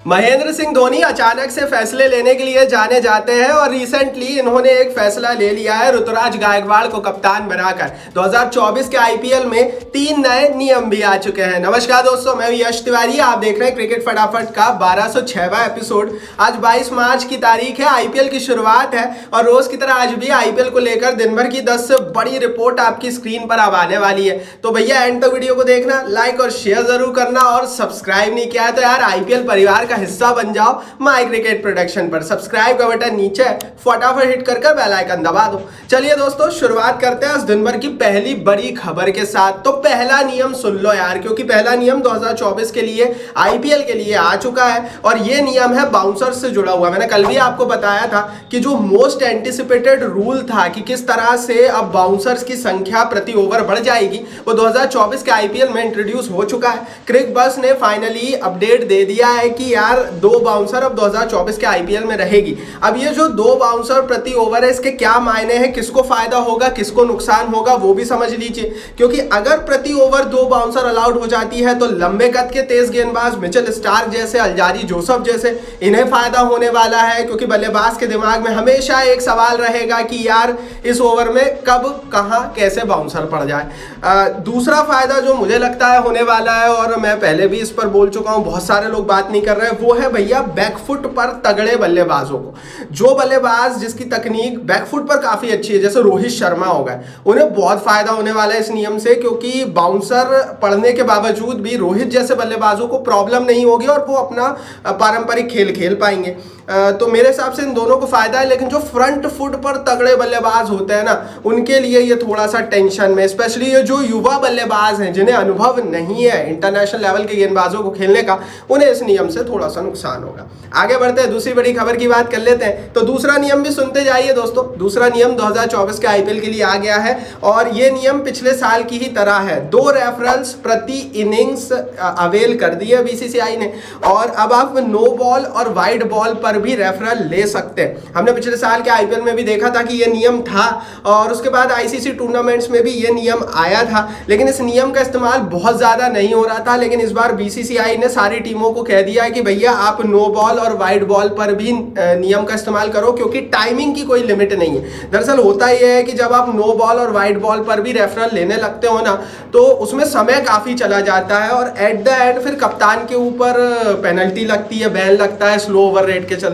महेंद्र सिंह धोनी अचानक से फैसले लेने के लिए जाने जाते हैं और रिसेंटली इन्होंने एक फैसला ले लिया है ऋतुराज गायकवाड़ को कप्तान बनाकर। 2024 के आईपीएल में 3 नए नियम भी आ चुके हैं। नमस्कार दोस्तों, मैं यश तिवारी, आप देख रहे हैं क्रिकेट फटाफट का 1206वां एपिसोड। आज 22 मार्च की तारीख है, आईपीएल की शुरुआत है और रोज की तरह आज भी आईपीएल को लेकर दिन भर की 10 से बड़ी रिपोर्ट आपकी स्क्रीन पर अब आने वाली है। तो भैया एंड तक वीडियो को देखना, लाइक और शेयर जरूर करना और सब्सक्राइब नहीं किया है तो यार आईपीएल परिवार का हिस्सा बन जाओ माय क्रिकेट प्रोडक्शन पर। सब्सक्राइब का बटन नीचे फटाफट हिट कर बेल आइकन दबा दो। चलिए दोस्तों, शुरुआत करते हैं आज दिन भर की पहली बड़ी खबर के साथ। तो पहला नियम सुन लो यार, क्योंकि पहला नियम 2024 के लिए आईपीएल के लिए आ चुका है और ये नियम है बाउंसर से जुड़ा हुआ। मैंने कल भी आपको बताया था कि जो मोस्ट एंटिसिपेटेड रूल था कि किस तरह से अब बाउंसर्स की संख्या प्रति ओवर बढ़ जाएगी, वो 2024 के आईपीएल में इंट्रोड्यूस हो चुका है। क्रिक बस ने फाइनली अपडेट दे दिया है कि यार 2 बाउंसर अब 2024 के आईपीएल में रहेगी। अब ये जो 2 बाउंसर प्रति ओवर है, इसके क्या मायने हैं, किसको फायदा होगा किसको नुकसान होगा वो भी समझ लीजिए। क्योंकि अगर प्रति ओवर 2 बाउंसर अलाउड हो जाती है तो लंबे कद के तेज गेंदबाज मिचेल स्टार्क जैसे, अल्जारी जोसेफ जैसे, इन्हें फायदा होने वाला है। क्योंकि बल्लेबाज के दिमाग में हमेशा एक सवाल रहेगा कि यार इस ओवर में कब कहां कैसे बाउंसर पड़ जाए। दूसरा फायदा जो मुझे लगता है होने वाला है, और मैं पहले भी इस पर बोल चुका हूं, बहुत सारे लोग बात नहीं कर रहे हैं, वो है भैया बैकफुट पर तगड़े बल्लेबाजों को। जो बल्लेबाज जिसकी तकनीक बैकफुट पर काफी अच्छी है, जैसे रोहित शर्मा हो गए, उन्हें बहुत फायदा होने वाला है इस नियम से। क्योंकि बाउंसर पड़ने के बावजूद भी रोहित जैसे बल्लेबाजों को प्रॉब्लम नहीं होगी और वो अपना पारंपरिक खेल खेल पाएंगे। तो मेरे हिसाब से इन दोनों को फायदा है। लेकिन जो फ्रंट फुट पर तगड़े बल्लेबाज होते हैं ना, उनके लिए ये थोड़ा सा टेंशन में, स्पेशली ये जो युवा बल्लेबाज हैं जिन्हें अनुभव नहीं है इंटरनेशनल लेवल के गेंदबाजों को खेलने का, उन्हें इस नियम से थोड़ा सा नुकसान होगा। आगे बढ़ते हैं, दूसरी बड़ी खबर की बात कर लेते हैं। तो दूसरा नियम भी सुनते जाइए दोस्तों। दूसरा नियम 2024 के आईपीएल के लिए आ गया है और ये नियम पिछले साल की ही तरह है। 2 रेफरल्स प्रति इनिंग्स अवेल कर दिए बीसीसीआई ने और अब आप नो बॉल और वाइड बॉल पर भी रेफरल ले सकते हैं। हमने पिछले साल के आईपीएल में भी देखा था कि ये नियम था और उसके बाद आईसीसी टूर्नामेंट्स में भी ये नियम आया था, लेकिन इस नियम का इस्तेमाल बहुत ज्यादा नहीं हो रहा था। लेकिन इस बार बीसीसीआई ने सारी टीमों को कह दिया है कि भैया आप नो बॉल और वाइड बॉल पर भी नियम का इस्तेमाल करो, क्योंकि टाइमिंग की कोई लिमिट नहीं है। दरअसल होता यह है कि जब आप नो बॉल और वाइड बॉल पर भी रेफरल लेने लगते हो ना, तो उसमें समय काफी चला जाता है और एट द एंड फिर कप्तान के ऊपर पेनल्टी लगती है, बैन लगता है स्लो ओवर रेट के चलते।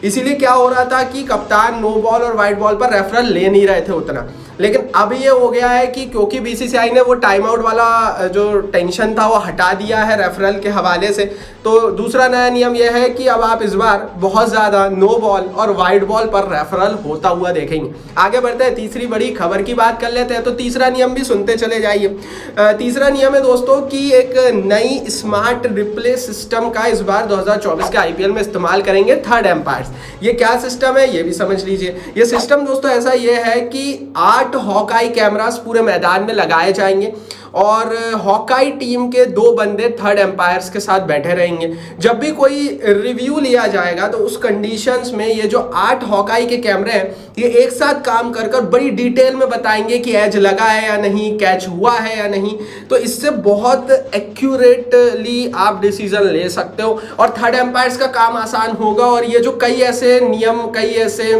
इसीलिए क्या हो रहा था कि कप्तान नो बॉल और वाइड बॉल पर रेफरल ले नहीं रहे थे उतना। लेकिन अब ये हो गया है कि क्योंकि बीसीसीआई ने वो टाइम आउट वाला जो टेंशन था वो हटा दिया है रेफरल के हवाले से, तो दूसरा नया नियम यह है कि अब आप इस बार बहुत ज़्यादा नो बॉल और वाइड बॉल पर रेफरल होता हुआ देखेंगे। आगे बढ़ते हैं, तीसरी बड़ी खबर की बात कर लेते हैं। तो तीसरा नियम भी सुनते चले जाइए। तीसरा नियम है दोस्तों कि एक नई स्मार्ट रिप्ले सिस्टम का इस बार 2024 के आईपीएल में इस्तेमाल करेंगे थर्ड एम्पायर्स। ये क्या सिस्टम है ये भी समझ लीजिए। ये सिस्टम दोस्तों ऐसा ये है कि 8 हॉकाई कैमरास पूरे मैदान में लगाए जाएंगे और हॉकाई टीम के 2 बंदे थर्ड एम्पायर्स के साथ बैठे रहेंगे। जब भी कोई रिव्यू लिया जाएगा तो उस कंडीशंस में ये जो 8 हॉकाई के कैमरे हैं, ये एक साथ काम कर बड़ी डिटेल में बताएंगे कि एज लगा है या नहीं, कैच हुआ है या नहीं। तो इससे बहुत एक्यूरेटली आप डिसीजन ले सकते हो और थर्ड एम्पायर्स का काम आसान होगा। और ये जो कई ऐसे नियम, कई ऐसे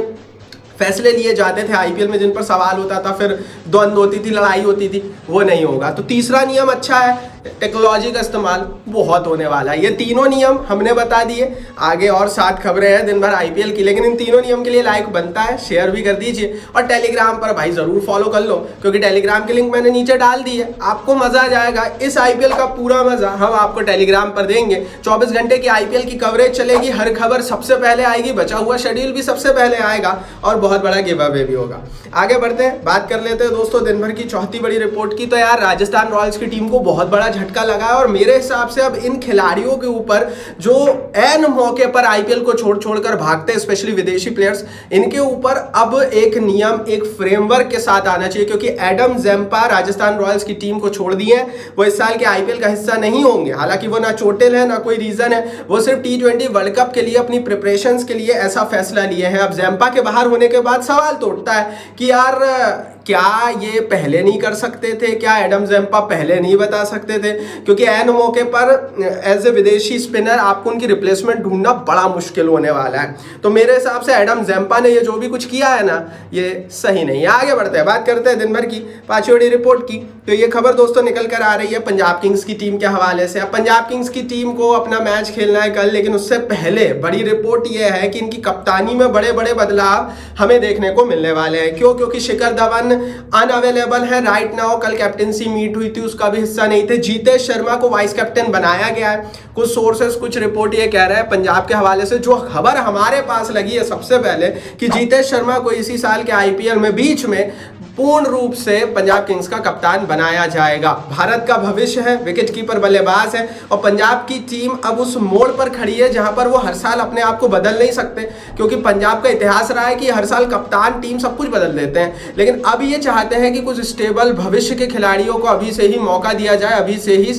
फैसले लिए जाते थे आईपीएल में जिन पर सवाल होता था, फिर द्वंद्व होती थी, लड़ाई होती थी, वो नहीं होगा। तो तीसरा नियम अच्छा है, टेक्नोलॉजी का इस्तेमाल बहुत होने वाला है। ये तीनों नियम हमने बता दिए। आगे और 7 खबरें हैं दिन भर आईपीएल की, लेकिन इन तीनों नियम के लिए लाइक बनता है, शेयर भी कर दीजिए और टेलीग्राम पर भाई जरूर फॉलो कर लो, क्योंकि टेलीग्राम की लिंक मैंने नीचे डाल दी है। आपको मजा आ जाएगा, इस आईपीएल का पूरा मजा हम आपको टेलीग्राम पर देंगे। 24 घंटे की आईपीएल की कवरेज चलेगी, हर खबर सबसे पहले आएगी, बचा हुआ शेड्यूल भी सबसे पहले आएगा और बहुत बड़ा गिव अवे भी होगा। आगे बढ़ते हैं, बात कर लेते हैं दोस्तों दिन भर की चौथी बड़ी रिपोर्ट की। तो यार राजस्थान रॉयल्स की टीम को बहुत बड़ा झटका लगा है और मेरे हिसाब से अब इन खिलाड़ियों के ऊपर जो एन मौके पर आईपीएल को छोड़कर भागते हैं, स्पेशली विदेशी प्लेयर्स, इनके ऊपर अब एक नियम, एक फ्रेमवर्क के साथ आना चाहिए। क्योंकि एडम ज़ेम्पा राजस्थान रॉयल्स की टीम को छोड़ दिए हैं, वो इस साल के आईपीएल का हिस्सा नहीं होंगे। हालांकि वो ना चोटिल है ना कोई रीजन है, वो सिर्फ T20 वर्ल्ड कप के लिए अपनी प्रिपरेशंस के लिए ऐसा फैसला लिए हैं। अब ज़ेम्पा के बाहर होने के बाद सवाल तो उठता है कि यार क्या ये पहले नहीं कर सकते थे? क्या एडम ज़ेम्पा पहले नहीं बता सकते थे? क्योंकि ऐन मौके पर एज ए विदेशी स्पिनर आपको उनकी रिप्लेसमेंट ढूंढना बड़ा मुश्किल होने वाला है। तो मेरे हिसाब से एडम ज़ेम्पा ने ये जो भी कुछ किया है ना, ये सही नहीं है। आगे बढ़ते हैं, बात करते हैं दिन भर की 5वीं बड़ी रिपोर्ट की। तो ये खबर दोस्तों निकल कर आ रही है पंजाब किंग्स की टीम के हवाले से। अब पंजाब किंग्स की टीम को अपना मैच खेलना है कल, लेकिन उससे पहले बड़ी रिपोर्ट ये है कि इनकी कप्तानी में बड़े बड़े बदलाव हमें देखने को मिलने वाले हैं। क्यों? क्योंकि शिखर धवन अनअवेलेबल है राइट नाउ। कल कैप्टेंसी मीट हुई थी, उसका भी हिस्सा नहीं थे। जीतेश शर्मा को वाइस कैप्टन बनाया गया है। कुछ सोर्सेस, कुछ रिपोर्ट ये कह रहे हैं पंजाब के हवाले से, जो खबर हमारे पास लगी है सबसे पहले, कि जीतेश शर्मा को इसी साल के आईपीएल में बीच में पूर्ण रूप से पंजाब किंग्स का कप्तान बनाया जाएगा। भारत का भविष्य है, विकेट कीपर बल्लेबाज है, और पंजाब की टीम अब उस मोड़ पर खड़ी है जहां पर वो हर साल अपने आप को बदल नहीं सकते, क्योंकि पंजाब का इतिहास रहा है कि हर साल कप्तान टीम सब कुछ बदल देते हैं। लेकिन अब ये चाहते हैं कि कुछ स्टेबल भविष्य के खिलाड़ियों को अभी से ही मौका दिया जाए, अभी से ही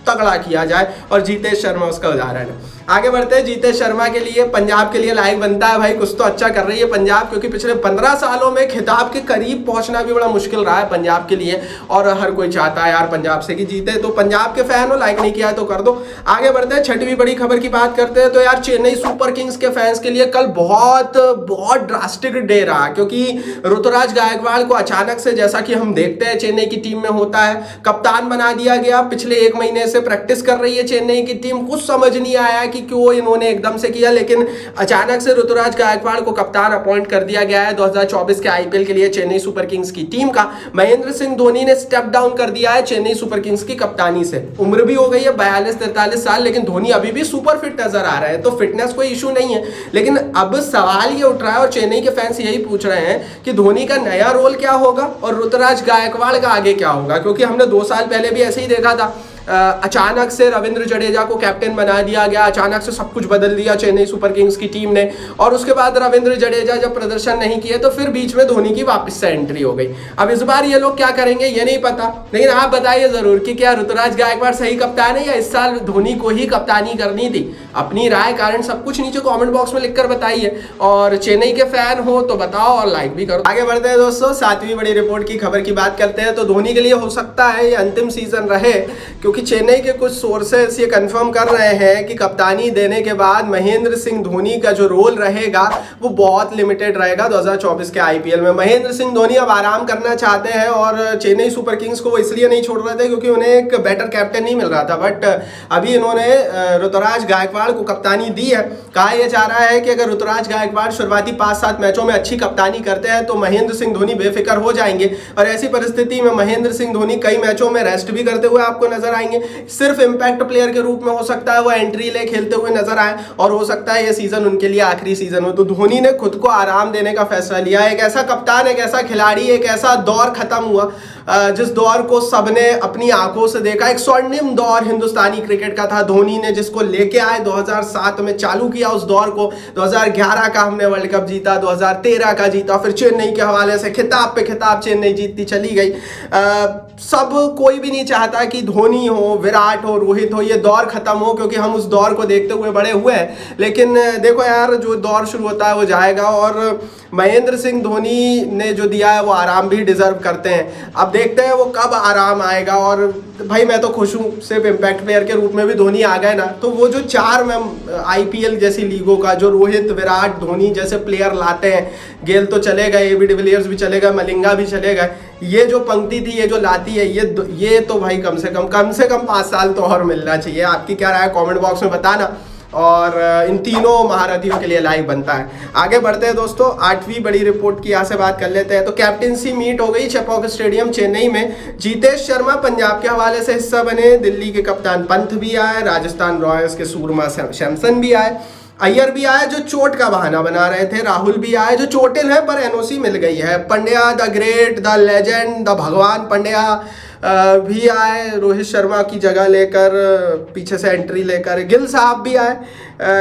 तगड़ा किया जाए, और जीतेश शर्मा उसका उदाहरण है। आगे बढ़ते हैं। जीतेश शर्मा के लिए, पंजाब के लिए लाइक बनता है भाई, कुछ तो अच्छा कर रही है पंजाब, क्योंकि पिछले 15 सालों में खिताब के करीब पहुंचना भी बड़ा मुश्किल रहा है पंजाब के लिए, और हर कोई चाहता है यार पंजाब से कि जीते। तो पंजाब के फैन हो, लाइक नहीं किया है तो कर दो। आगे बढ़ते हैं, 6वीं बड़ी खबर की बात करते हैं। तो यार चेन्नई सुपर किंग्स के फैंस के लिए कल बहुत ड्रास्टिक डे रहा, क्योंकि ऋतुराज गायकवाड़ को अचानक से, जैसा कि हम देखते हैं चेन्नई की टीम में होता है, कप्तान बना दिया गया। पिछले 1 महीने से प्रैक्टिस कर रही है चेन्नई की टीम, कुछ समझ नहीं आया कि क्यों इन्होंने एकदम से किया, लेकिन अचानक से ऋतुराज गायकवाड़ को कप्तान अपॉइंट कर दिया गया है 2024 के आईपीएल के लिए चेन्नई सुपर किंग्स की टीम का। महेंद्र सिंह धोनी ने स्टेप डाउन कर दिया है चेन्नई सुपर किंग्स की कप्तानी से। उम्र भी हो गई है 42-43 साल, लेकिन धोनी अभी भी सुपर फिट नजर आ रहे हैं, तो फिटनेस कोई इशू नहीं है। लेकिन अब सवाल ये उठ रहा है, और चेन्नई के फैंस यही पूछ रहे हैं कि धोनी का नया रोल क्या होगा और ऋतुराज गायकवाड़ का आगे क्या होगा, क्योंकि हमने 2 साल पहले भी ऐसे ही देखा था। अचानक से रविंद्र जडेजा को कैप्टन बना दिया गया, अचानक से सब कुछ बदल दिया चेन्नई सुपर किंग्स की टीम ने, और उसके बाद रविंद्र जडेजा जब प्रदर्शन नहीं किए तो फिर बीच में धोनी की वापस से एंट्री हो गई। अब इस बार ये लोग क्या करेंगे ये नहीं पता, लेकिन आप बताइए जरूर कि क्या ऋतुराज गायकवाड़ सही कप्तान है, या इस साल धोनी को ही कप्तानी करनी थी? अपनी राय कारण सब कुछ नीचे कमेंट बॉक्स में लिखकर बताइए, और चेन्नई के फैन हो तो बताओ और लाइक भी करो। आगे बढ़ते हैं दोस्तों, 7वीं बड़ी रिपोर्ट की खबर की बात करते हैं। तो धोनी के लिए हो सकता है ये अंतिम सीजन रहे, क्योंकि चेन्नई के कुछ सोर्सेस ये कंफर्म कर रहे हैं कि कप्तानी देने के बाद महेंद्र सिंह धोनी का जो रोल रहेगा वो बहुत लिमिटेड रहेगा 2024 के आईपीएल में। महेंद्र सिंह धोनी अब आराम करना चाहते हैं, और चेन्नई सुपर किंग्स को वो इसलिए नहीं छोड़ रहे थे क्योंकि उन्हें एक बेटर कैप्टन नहीं मिल रहा था, बट अभी इन्होंने ऋतुराज गायकवाड़ को कप्तानी दी है। कहा यह जा रहा है कि अगर ऋतुराज गायकवाड़ शुरुआती 5-7 मैचों में अच्छी कप्तानी करते हैं तो महेंद्र सिंह धोनी बेफिक्र हो जाएंगे, और ऐसी परिस्थिति में महेंद्र सिंह धोनी कई मैचों में रेस्ट भी करते हुए आपको नजर आएंगे। सिर्फ इंपैक्ट प्लेयर के रूप में हो सकता है वो एंट्री ले खेलते हुए नजर आए, और हो सकता है ये सीजन उनके लिए आखिरी सीजन हो। तो धोनी ने खुद को आराम देने का फैसला लिया। एक ऐसा कप्तान, एक ऐसा खिलाड़ी, एक ऐसा दौर खत्म हुआ जिस दौर को सबने अपनी आंखों से देखा। एक स्वर्णिम दौर हिंदुस्तानी क्रिकेट का था, धोनी ने जिसको लेके आए 2007 में चालू किया उस दौर को। 2011 का हमने वर्ल्ड कप जीता, 2013 का जीता, फिर चेन्नई के हवाले से खिताब पे खिताब चेन्नई जीतती चली गई। सब कोई भी नहीं चाहता कि धोनी हो, विराट हो, रोहित हो, ये दौर खत्म हो, क्योंकि हम उस दौर को देखते हुए बड़े हुए हैं। लेकिन देखो यार, जो दौर शुरू होता है वो जाएगा, और महेंद्र सिंह धोनी ने जो दिया है वो आराम भी डिजर्व करते हैं। अब देखते हैं वो कब आराम आएगा। और भाई मैं तो खुश हूँ, सिर्फ इम्पैक्ट प्लेयर के रूप में भी धोनी आ गए ना, तो वो जो 4 में आईपीएल जैसी लीगों का जो रोहित, विराट, धोनी जैसे प्लेयर लाते हैं, गेल तो चले गए, एबी डिविलियर्स भी चले गए, मलिंगा भी चले गए, ये जो पंक्ति थी, ये जो लाती है, ये तो भाई कम से कम 5 साल तो और मिलना चाहिए। आपकी क्या राय है कमेंट बॉक्स में बताना, और इन तीनों महारथियों के लिए लाइव बनता है। आगे बढ़ते हैं दोस्तों, 8वीं बड़ी रिपोर्ट की यहाँ से बात कर लेते हैं। तो कैप्टेंसी मीट हो गई चेपॉक स्टेडियम चेन्नई में। जीतेश शर्मा पंजाब के हवाले से हिस्सा बने, दिल्ली के कप्तान पंत भी आए, राजस्थान रॉयल्स के सूरमा सैमसन भी आए, अय्यर भी आए जो चोट का बहाना बना रहे थे, राहुल भी आए जो चोटिल है पर एनओसी मिल गई है, Pandya the great, the legend, the भगवान पंड्या भी आए रोहित शर्मा की जगह लेकर, पीछे से एंट्री लेकर। गिल साहब भी आए,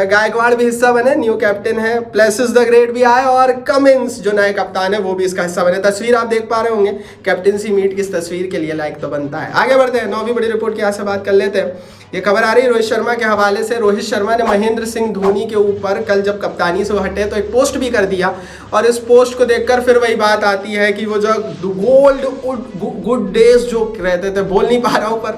गायकवाड़ भी हिस्सा बने, न्यू कैप्टन है, प्लेसिस द ग्रेट भी आए, और कमिंस जो नए कप्तान है वो भी इसका हिस्सा बने। तस्वीर आप देख पा रहे होंगे कैप्टेंसी मीट की, इस तस्वीर के लिए लाइक तो बनता है। आगे बढ़ते हैं, 9वीं बड़ी रिपोर्ट की यहाँ से बात कर लेते हैं। ये खबर आ रही है रोहित शर्मा के हवाले से। रोहित शर्मा ने महेंद्र सिंह धोनी के ऊपर कल जब कप्तानी से वो हटे तो एक पोस्ट भी कर दिया, और इस पोस्ट को देखकर फिर वही बात आती है कि वो जो गुड डेज जो रहते थे, बोल नहीं पा रहा हूँ, पर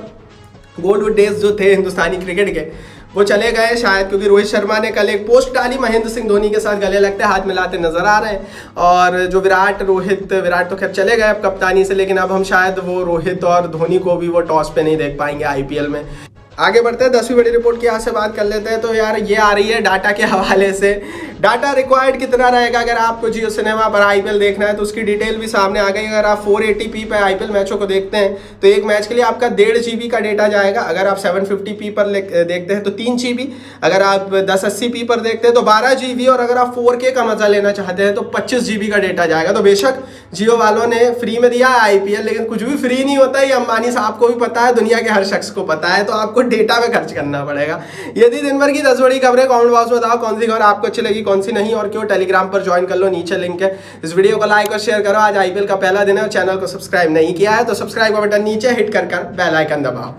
गोल्ड डेज जो थे हिंदुस्तानी क्रिकेट के, वो चले गए शायद, क्योंकि रोहित शर्मा ने कल एक पोस्ट डाली महेंद्र सिंह धोनी के साथ गले लगते हाथ मिलाते नजर आ रहे हैं। और जो विराट तो खैर चले गए अब कप्तानी से, लेकिन अब हम शायद वो रोहित और धोनी को भी वो टॉस पे नहीं देख पाएंगे आईपीएल में। आगे बढ़ते हैं, 10वीं बड़ी रिपोर्ट की यहाँ से बात कर लेते हैं। तो यार ये आ रही है डाटा के हवाले से। डाटा रिक्वायर्ड कितना रहेगा अगर आपको जियो सिनेमा पर आईपीएल देखना है, तो उसकी डिटेल भी सामने आ गई। अगर आप 480p पे आईपीएल मैचों को देखते हैं तो एक मैच के लिए आपका 1.5 GB का डेटा जाएगा। अगर आप 750p पर देखते हैं तो 3 GB, अगर आप 1080p पर देखते हैं तो 12 GB, और अगर आप 4K का मजा लेना चाहते हैं तो 25 GB का डेटा जाएगा। तो बेशक जियो वालों ने फ्री में दिया है आईपीएल, लेकिन कुछ भी फ्री नहीं होता, ये अंबानी साहब को भी पता है, दुनिया के हर शख्स को पता है, तो आपको डेटा में खर्च करना पड़ेगा। यदि दिन भर की 10 बड़ी खबरें, कमेंट बॉक्स में बताओ कौन सी खबर आपको अच्छी लगी, कौन सी नहीं, और क्यों। टेलीग्राम पर ज्वाइन कर लो, नीचे लिंक है। इस वीडियो को लाइक और शेयर करो। आज आईपीएल का पहला दिन है और चैनल को सब्सक्राइब नहीं किया है तो सब्सक्राइब का बटन नीचे हिट कर बेल आइकन दबाओ।